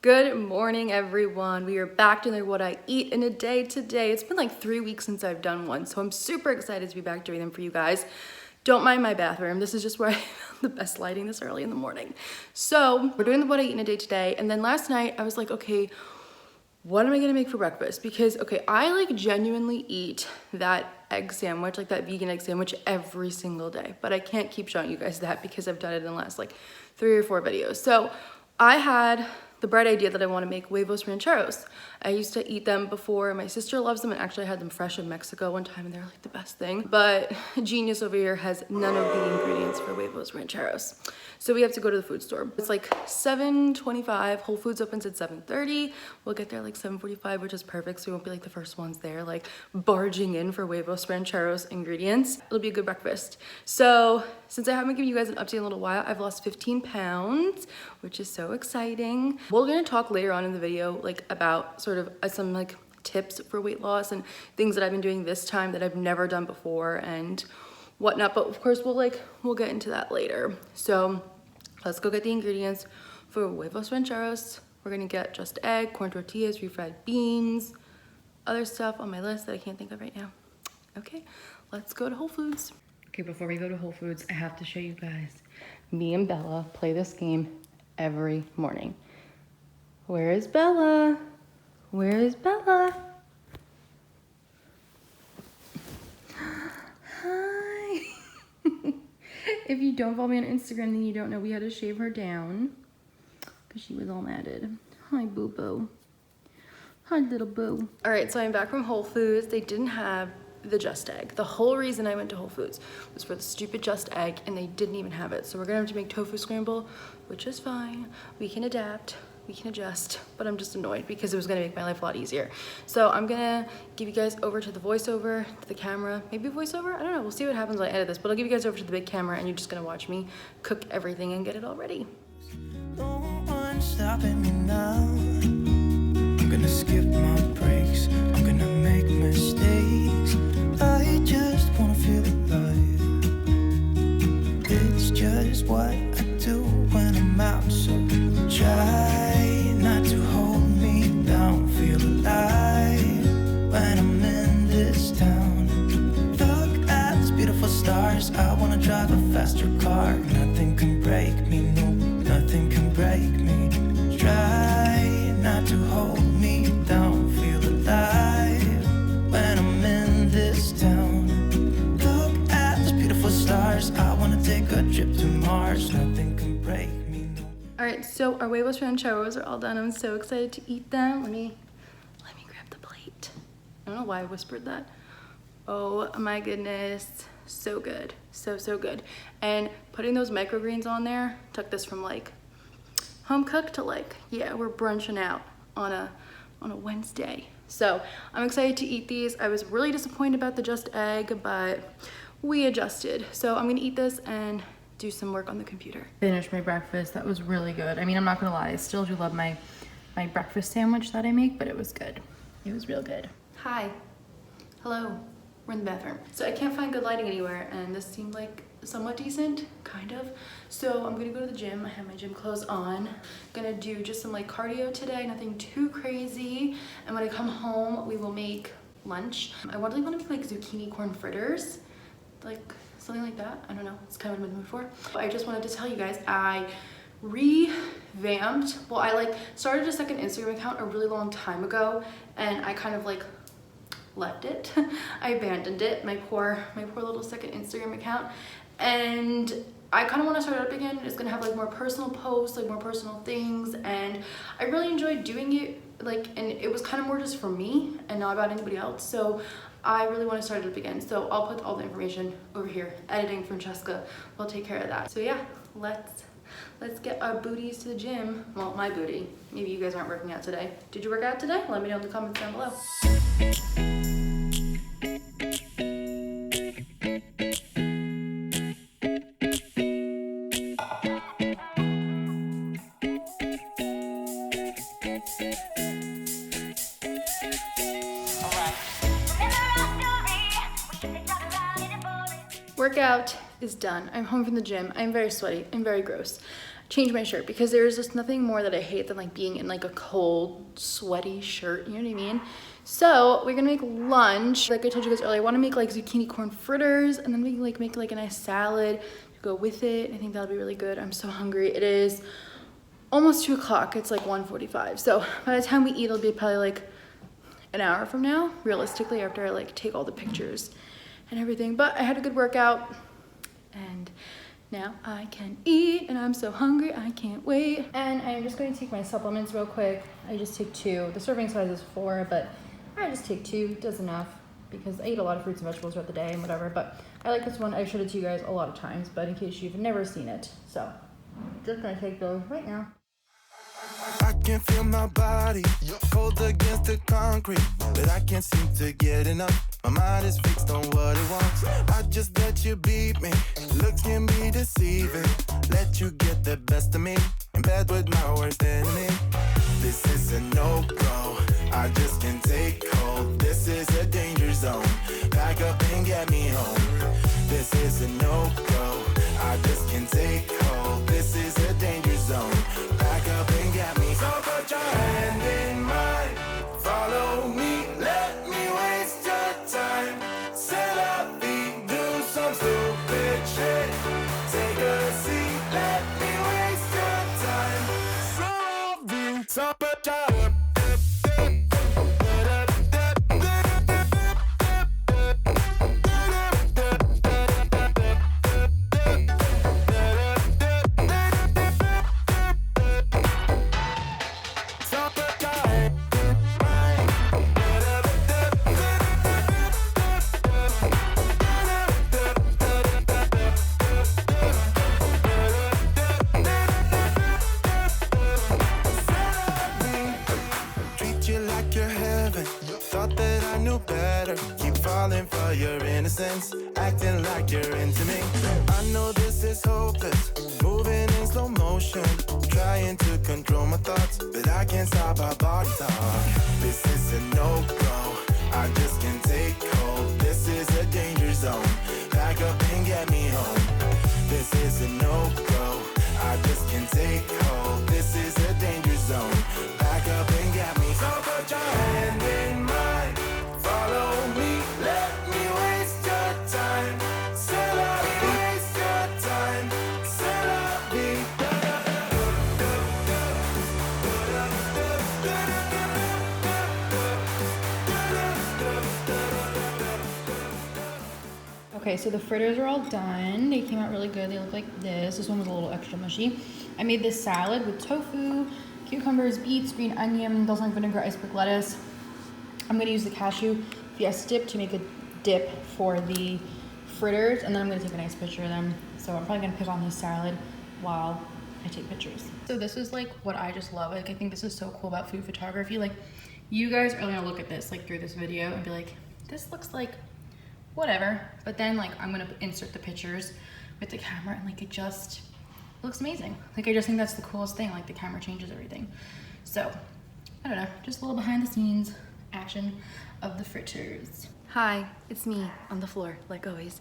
Good morning, everyone. We are back doing what I eat in a day today. It's been like 3 weeks since I've done one, so I'm super excited to be back doing them for you guys. Don't mind my bathroom. This is just where I found the best lighting this early in the morning. So we're doing the what I eat in a day today. And then last night I was like, okay, what am I gonna make for breakfast? Because, okay, I like genuinely eat that egg sandwich, like that vegan egg sandwich every single day. But I can't keep showing you guys that because I've done it in the last like 3 or 4 videos. So I had the bright idea that I want to make Huevos Rancheros. I used to eat them before. My sister loves them, and actually I had them fresh in Mexico one time and they're like the best thing. But Genius over here has none of the ingredients for Huevos Rancheros. So we have to go to the food store. It's like 7:25, Whole Foods opens at 7:30. We'll get there like 7:45, which is perfect, so we won't be like the first ones there, like barging in for Huevos Rancheros ingredients. It'll be a good breakfast. So since I haven't given you guys an update in a little while, I've lost 15 pounds, which is so exciting. We're gonna talk later on in the video like about sort of some like tips for weight loss and things that I've been doing this time that I've never done before and whatnot, but of course we'll get into that later. So let's go get the ingredients for Huevos Rancheros. We're gonna get just egg, corn tortillas, refried beans, other stuff on my list that I can't think of right now. Okay, let's go to Whole Foods. Okay, before we go to Whole Foods, I have to show you guys. Me and Bella play this game every morning. Where is Bella? Where is Bella? Hi. If you don't follow me on Instagram, then you don't know we had to shave her down because she was all matted. Hi, boo-boo. Hi, little boo. All right, so I'm back from Whole Foods. They didn't have the Just Egg. The whole reason I went to Whole Foods was for the stupid Just Egg, and they didn't even have it. So we're gonna have to make tofu scramble, which is fine. We can adapt, we can adjust, but I'm just annoyed because it was gonna make my life a lot easier. So I'm gonna give you guys over to the voiceover, to the camera, maybe voiceover, I don't know, we'll see what happens when I edit this, but I'll give you guys over to the big camera and you're just gonna watch me cook everything and get it all ready. No one's stopping me now. I'm gonna skip my breaks, I'm gonna make mistakes. I just wanna feel alive. It's just what I do when I'm out, so try not to hold me down. Feel alive when I'm in this town. Look at these beautiful stars. I wanna drive a faster car. Nothing can break me, no, nothing can break me. Try not to hold me down. Feel alive when I'm in this town. Look at these beautiful stars. I wanna take a trip to Mars. Nothing can break me, no. All right, so our Huevos Rancheros are all done. I'm so excited to eat them. Let me grab the plate. I don't know why I whispered that. Oh my goodness, so good, so good. And putting those microgreens on there took this from like home cooked to like, yeah, we're brunching out on a Wednesday. So I'm excited to eat these. I was really disappointed about the Just Egg, but we adjusted. So I'm gonna eat this and do some work on the computer. Finished my breakfast. That was really good. I mean, I'm not gonna lie, I still do love my breakfast sandwich that I make, but it was good. It was real good. Hi. Hello. We're in the bathroom. So I can't find good lighting anywhere, and this seemed like somewhat decent, kind of. So I'm gonna go to the gym. I have my gym clothes on. Gonna do just some like cardio today, nothing too crazy. And when I come home, we will make lunch. I really wanna make like zucchini corn fritters, like something like that. I don't know, it's kind of what I'm in the mood for. But I just wanted to tell you guys, I revamped, well, I like started a second Instagram account a really long time ago, and I kind of like left it. I abandoned it, my poor little second Instagram account, and I kind of want to start it up again. It's gonna have like more personal posts, like more personal things, and I really enjoyed doing it, like, and it was kind of more just for me and not about anybody else. So I really want to start it up again. So I'll put all the information over here. Editing Francesca will take care of that. So yeah, let's get our booties to the gym. Well, my booty. Maybe you guys aren't working out today. Did you work out today? Let me know in the comments down below. Workout is done. I'm home from the gym. I'm very sweaty. I'm very gross. change my shirt because there's just nothing more that I hate than like being in like a cold, sweaty shirt, you know what I mean? So we're gonna make lunch. Like I told you guys earlier, I wanna make like zucchini corn fritters and then we like make like a nice salad to go with it. I think that'll be really good. I'm so hungry. It is almost 2 o'clock. It's like 1:45. So by the time we eat, it'll be probably like an hour from now, realistically, after I like take all the pictures and everything. But I had a good workout and now I can eat and I'm so hungry, I can't wait. And I'm just going to take my supplements real quick. I just take 2. The serving size is 4, but I just take 2, does enough because I eat a lot of fruits and vegetables throughout the day and whatever. But I like this one. I've showed it to you guys a lot of times, but in case you've never seen it. So just gonna take those right now. I can feel my body cold against the concrete, but I can't seem to get enough. My mind is fixed on what it wants. I just let you beat me. Looks can be deceiving. Let you get the best of me in bed with my worst enemy. This is a no-go. I just can't take hold. This is a danger zone. Pack up and get me home. This is a no-go. I just can't take hold. This is a danger zone. Pack up and get me. So put your hand in mine. Follow me. Let me waste your time. Set up, do some stupid shit. Take a seat. Let me waste your time. So put your acting like you're into me. I know this is hopeless, moving in slow motion, trying to control my thoughts, but I can't stop our body talk. This is a no-go, I just can't take hold. This is a danger zone, pack up and get me home. This is a no-go, I just can't take hold. This is a danger zone, pack up and get me. So put your hand in mine, follow me, let me waste your time. C'est la vie, waste your time. C'est la vie. Okay, so the fritters are all done. They came out really good. They look like this. This one was a little extra mushy. I made this salad with tofu, cucumbers, beets, green onion, balsamic vinegar, iceberg lettuce. I'm gonna use the cashew fiesta dip to make a dip for the fritters, and then I'm gonna take a nice picture of them. So I'm probably gonna pick on this salad while I take pictures. So this is like what I just love. Like I think this is so cool about food photography. Like you guys are gonna look at this like through this video and be like, this looks like whatever. But then like I'm gonna insert the pictures with the camera and like it just looks amazing. Like I just think that's the coolest thing. Like the camera changes everything. So I don't know, just a little behind the scenes action of the fritters. Hi, it's me on the floor, like always.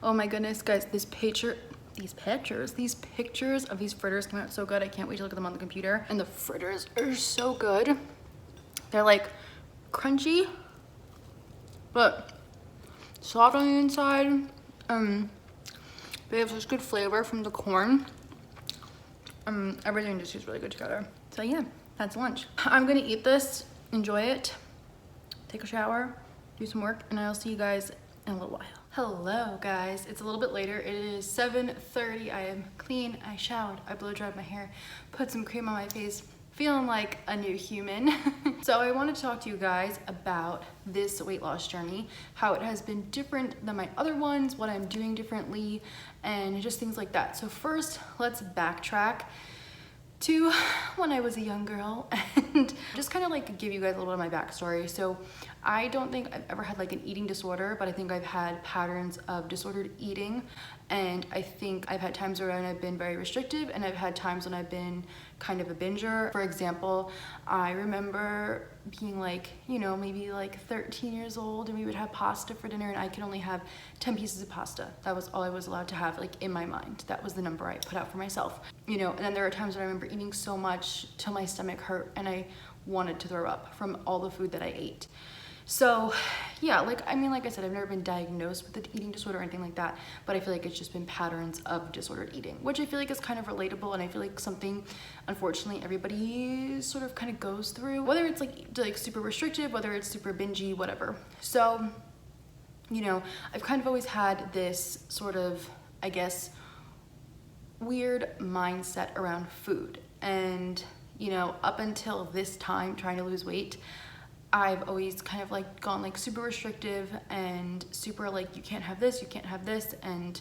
Oh my goodness, guys, these pictures of these fritters came out so good. I can't wait to look at them on the computer. And the fritters are so good. They're like crunchy, but soft on the inside. They have such good flavor from the corn. Everything just tastes really good together. So yeah, that's lunch. I'm gonna eat this, enjoy it, take a shower, do some work, and I'll see you guys in a little while. Hello guys, it's a little bit later. It is 7:30. I am clean, I showered, I blow dried my hair, put some cream on my face, feeling like a new human. So I wanted to talk to you guys about this weight loss journey, how it has been different than my other ones, what I'm doing differently, and just things like that. So first, let's backtrack to when I was a young girl and just kind of like give you guys a little bit of my backstory. So I don't think I've ever had like an eating disorder, but I think I've had patterns of disordered eating. And I think I've had times where I've been very restrictive, and I've had times when I've been kind of a binger. For example, I remember being like, you know, maybe like 13 years old, and we would have pasta for dinner, and I could only have 10 pieces of pasta. That was all I was allowed to have, like in my mind. That was the number I put out for myself. You know, and then there were times when I remember eating so much till my stomach hurt and I wanted to throw up from all the food that I ate. So yeah, like, I mean, like I said, I've never been diagnosed with an eating disorder or anything like that, but I feel like it's just been patterns of disordered eating, which I feel like is kind of relatable, and I feel like something, unfortunately, everybody sort of kind of goes through, whether it's like super restrictive, whether it's super bingey, whatever. So, you know, I've kind of always had this sort of, I guess, weird mindset around food. And, you know, up until this time, trying to lose weight, I've always kind of like gone like super restrictive and super like, you can't have this, you can't have this, and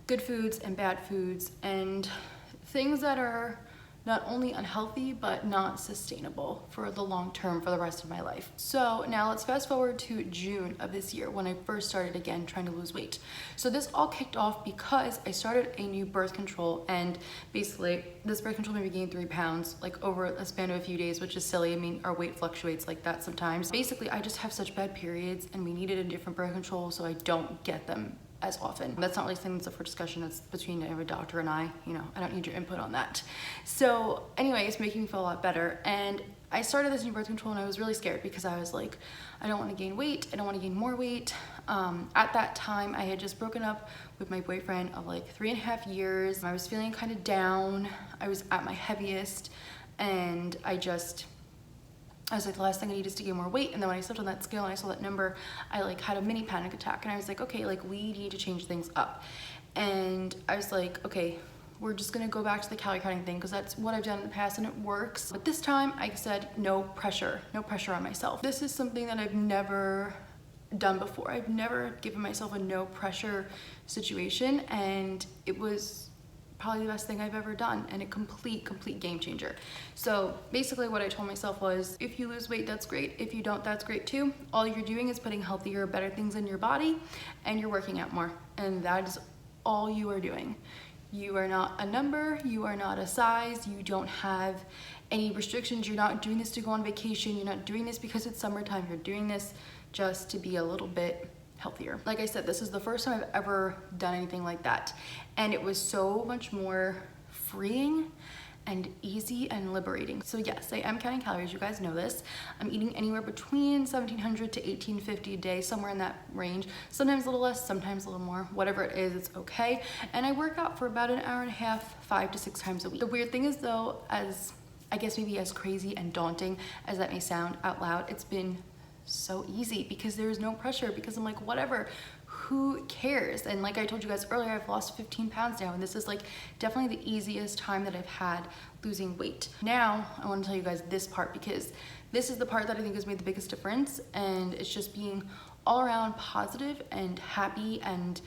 good foods and bad foods and things that are not only unhealthy, but not sustainable for the long term for the rest of my life. So now let's fast forward to June of this year when I first started again trying to lose weight. So this all kicked off because I started a new birth control, and basically this birth control made me gain 3 pounds like over a span of a few days, which is silly. I mean, our weight fluctuates like that sometimes. Basically, I just have such bad periods and we needed a different birth control so I don't get them as often. That's not really something that's up for discussion. That's between every doctor and I, you know, I don't need your input on that. So anyway, it's making me feel a lot better. And I started this new birth control and I was really scared because I was like, I don't want to gain weight. I don't want to gain more weight. At that time, I had just broken up with my boyfriend of like 3.5 years. I was feeling kind of down. I was at my heaviest, and I was like, the last thing I need is to gain more weight. And then when I stepped on that scale and I saw that number, I like had a mini panic attack, and I was like, okay, like we need to change things up. And I was like, okay, we're just gonna go back to the calorie counting thing because that's what I've done in the past and it works. But this time I said, no pressure on myself. This is something that I've never done before. I've never given myself a no pressure situation, and it was probably the best thing I've ever done, and a complete game changer. So basically what I told myself was, if you lose weight, that's great. If you don't, that's great too. All you're doing is putting healthier, better things in your body, and you're working out more. And that is all you are doing. You are not a number, you are not a size, you don't have any restrictions. You're not doing this to go on vacation. You're not doing this because it's summertime. You're doing this just to be a little bit healthier. Like I said, this is the first time I've ever done anything like that, and it was so much more freeing and easy and liberating. So yes, I am counting calories. You guys know this. I'm eating anywhere between 1,700 to 1,850 a day, somewhere in that range. Sometimes a little less, sometimes a little more. Whatever it is, it's okay. And I work out for about an hour and a half, 5 to 6 times a week. The weird thing is though, as I guess maybe as crazy and daunting as that may sound out loud, it's been so easy because there's no pressure, because I'm like, whatever, who cares? And like I told you guys earlier, I've lost 15 pounds now, and this is like definitely the easiest time that I've had losing weight. Now I want to tell you guys this part, because this is the part that I think has made the biggest difference, and it's just being all around positive and happy and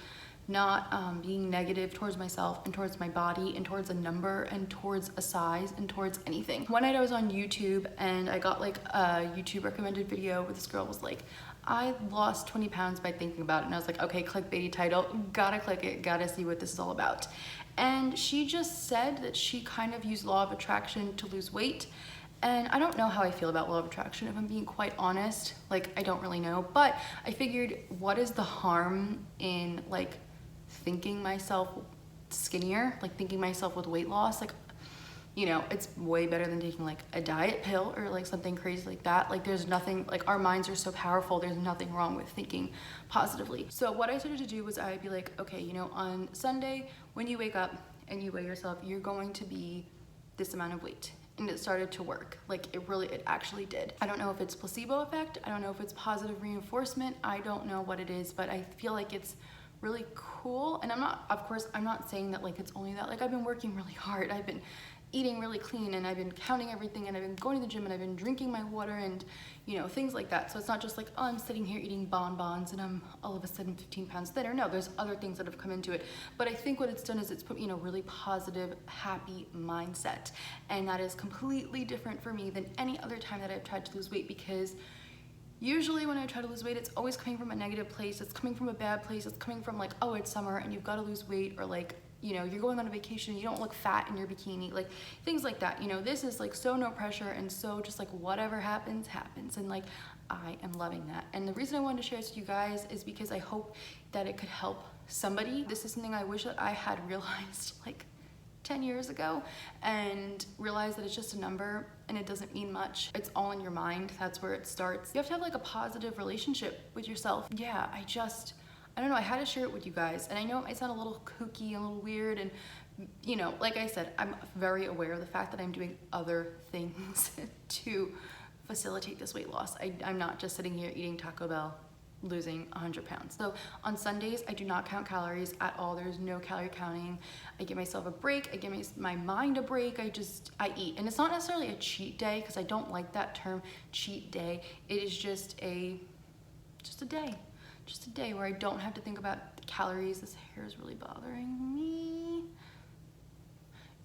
not being negative towards myself and towards my body and towards a number and towards a size and towards anything. One night I was on YouTube and I got like a YouTube recommended video where this girl was like, I lost 20 pounds by thinking about it. And I was like, okay, clickbaity title, gotta click it, gotta see what this is all about. And she just said that she kind of used law of attraction to lose weight. And I don't know how I feel about law of attraction, if I'm being quite honest. Like, I don't really know, but I figured, what is the harm in like thinking myself skinnier, like thinking myself with weight loss? Like, you know, it's way better than taking like a diet pill or like something crazy like that. Like, there's nothing, like, our minds are so powerful, there's nothing wrong with thinking positively. So what I started to do was I'd be like, okay, you know, on Sunday when you wake up and you weigh yourself, you're going to be this amount of weight. And it started to work. Like, it actually did. I don't know if it's placebo effect, I don't know if it's positive reinforcement, I don't know what it is, but I feel like it's really cool. And I'm not saying that like it's only that. Like, I've been working really hard, I've been eating really clean, and I've been counting everything, and I've been going to the gym, and I've been drinking my water, and you know, things like that. So it's not just like, oh, I'm sitting here eating bonbons and I'm all of a sudden 15 pounds thinner. No, there's other things that have come into it. But I think what it's done is it's put me in a really positive, happy mindset. And that is completely different for me than any other time that I've tried to lose weight, because usually when I try to lose weight, it's always coming from a negative place. It's coming from a bad place. It's coming from like, oh, it's summer and you've got to lose weight, or like, you know, you're going on a vacation, you don't look fat in your bikini, like things like that. You know, this is like so no pressure and so just like whatever happens, happens. And like, I am loving that. And the reason I wanted to share this with you guys is because I hope that it could help somebody. This is something I wish that I had realized like 10 years ago, and realize that it's just a number and it doesn't mean much. It's all in your mind. That's where it starts. You have to have like a positive relationship with yourself. Yeah, I don't know, I had to share it with you guys. And I know it might sound a little kooky, a little weird, and you know, like I said, I'm very aware of the fact that I'm doing other things to facilitate this weight loss. I'm not just sitting here eating Taco Bell, losing 100 pounds. So on Sundays, I do not count calories at all. There's no calorie counting. I give myself a break. I give my mind a break. I eat. And it's not necessarily a cheat day, because I don't like that term, cheat day. It is just a day where I don't have to think about the calories. This hair is really bothering me.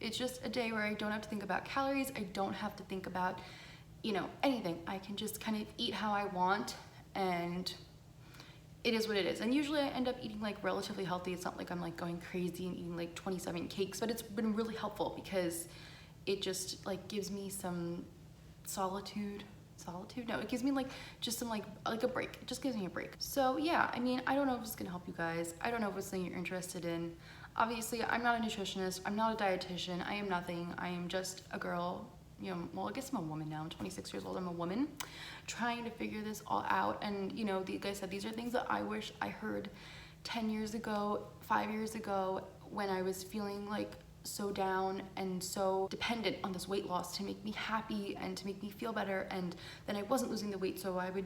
It's just a day where I don't have to think about calories. I don't have to think about, you know, anything. I can just kind of eat how I want, and it is what it is. And usually I end up eating like relatively healthy. It's not like I'm like going crazy and eating like 27 cakes, but it's been really helpful because it just like gives me some solitude. No, it gives me like just some like a break. It just gives me a break. So yeah, I mean, I don't know if it's gonna help you guys. I don't know if it's something you're interested in. Obviously, I'm not a nutritionist. I'm not a dietitian. I am nothing. I am just a girl, you know, well, I guess I'm a woman now. I'm 26 years old. I'm a woman trying to figure this all out. And, you know, like I said, these are things that I wish I heard 10 years ago, 5 years ago, when I was feeling like so down and so dependent on this weight loss to make me happy and to make me feel better. And then I wasn't losing the weight, so I would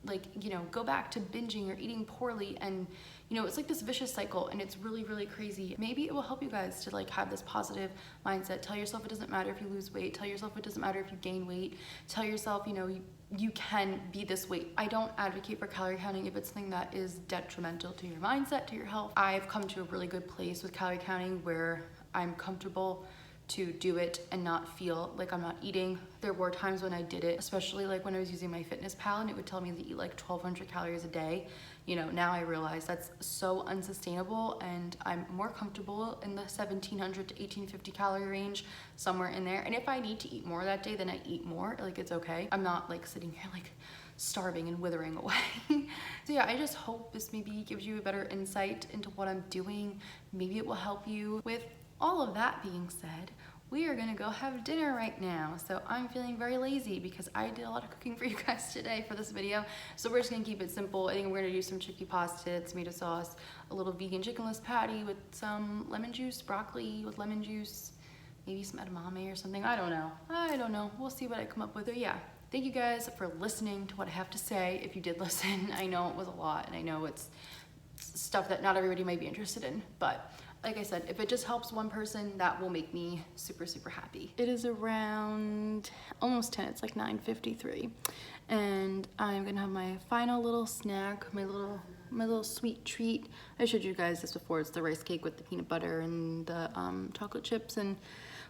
like, you know, go back to binging or eating poorly. And, you know, it's like this vicious cycle, and it's really, really crazy. Maybe it will help you guys to like have this positive mindset. Tell yourself it doesn't matter if you lose weight. Tell yourself it doesn't matter if you gain weight. Tell yourself, you know, you can be this weight. I don't advocate for calorie counting if it's something that is detrimental to your mindset, to your health. I've come to a really good place with calorie counting where I'm comfortable to do it and not feel like I'm not eating. There were times when I did it, especially like when I was using my Fitness Pal, and it would tell me to eat like 1,200 calories a day. You know, now I realize that's so unsustainable, and I'm more comfortable in the 1,700 to 1,850 calorie range, somewhere in there. And if I need to eat more that day, then I eat more. Like, it's okay. I'm not like sitting here like starving and withering away. So yeah, I just hope this maybe gives you a better insight into what I'm doing. Maybe it will help you. With all of that being said, we are gonna go have dinner right now. So I'm feeling very lazy because I did a lot of cooking for you guys today for this video. So we're just gonna keep it simple. I think we're gonna do some chickpea pasta, tomato sauce, a little vegan chickenless patty with some lemon juice, broccoli with lemon juice, maybe some edamame or something. I don't know. We'll see what I come up with. So yeah, thank you guys for listening to what I have to say. If you did listen, I know it was a lot, and I know it's stuff that not everybody might be interested in, but like I said, if it just helps one person, that will make me super, super happy. It is around almost 10, it's like 9:53. And I'm gonna have my final little snack, my little sweet treat. I showed you guys this before. It's the rice cake with the peanut butter and the chocolate chips and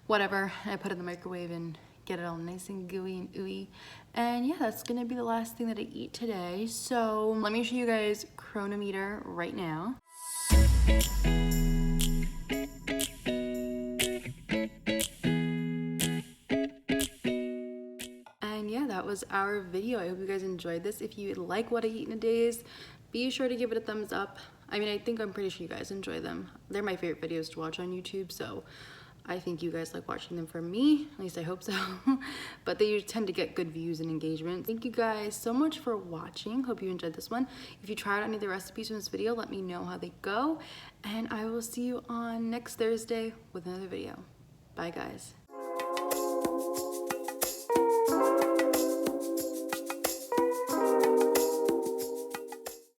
whatever. I put it in the microwave and get it all nice and gooey and ooey. And yeah, that's gonna be the last thing that I eat today. So let me show you guys Chronometer right now. And yeah, that was our video. I hope you guys enjoyed this. If you like what I eat in a days, be sure to give it a thumbs up. I mean, I'm pretty sure you guys enjoy them. They're my favorite videos to watch on YouTube, so I think you guys like watching them from me. At least I hope so. But they tend to get good views and engagement. Thank you guys so much for watching. Hope you enjoyed this one. If you tried any of the recipes from this video, let me know how they go. And I will see you on next Thursday with another video. Bye, guys.